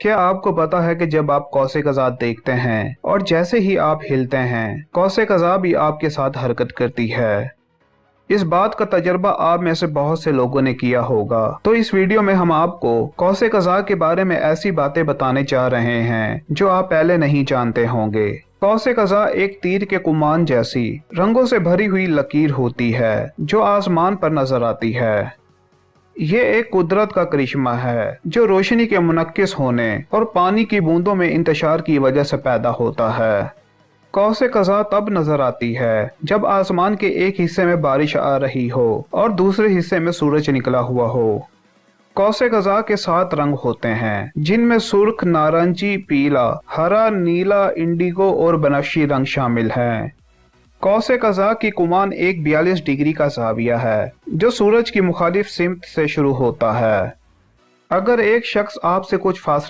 क्या आपको पता है कि जब आप कौसे कज़ा देखते हैं और जैसे ही आप हिलते हैं, कौसे कज़ा भी आपके साथ हरकत करती है। इस बात का तजर्बा आप में से बहुत से लोगों ने किया होगा। तो इस वीडियो में हम आपको कौसे कज़ा के बारे में ऐसी बातें बताने जा रहे हैं जो आप पहले नहीं जानते होंगे। कौसे कज़ा एक तीर के कमान जैसी रंगों से भरी हुई लकीर होती है जो आसमान पर नजर आती है। ये एक कुदरत का करिश्मा है जो रोशनी के मुनक्किस होने और पानी की बूंदों में इंतशार की वजह से पैदा होता है। कौसे कज़ा तब नजर आती है जब आसमान के एक हिस्से में बारिश आ रही हो और दूसरे हिस्से में सूरज निकला हुआ हो। कौसे कज़ा के 7 रंग होते हैं जिनमें सुर्ख, नारंगी, पीला, हरा, नीला, इंडिगो और बनफशी रंग शामिल हैं। कौसे कज़ा की कुमान एक 42 डिग्री का ज़ाविया है जो सूरज की मुखालिफ सिमत से शुरू होता है। अगर एक शख्स आपसे कुछ फासले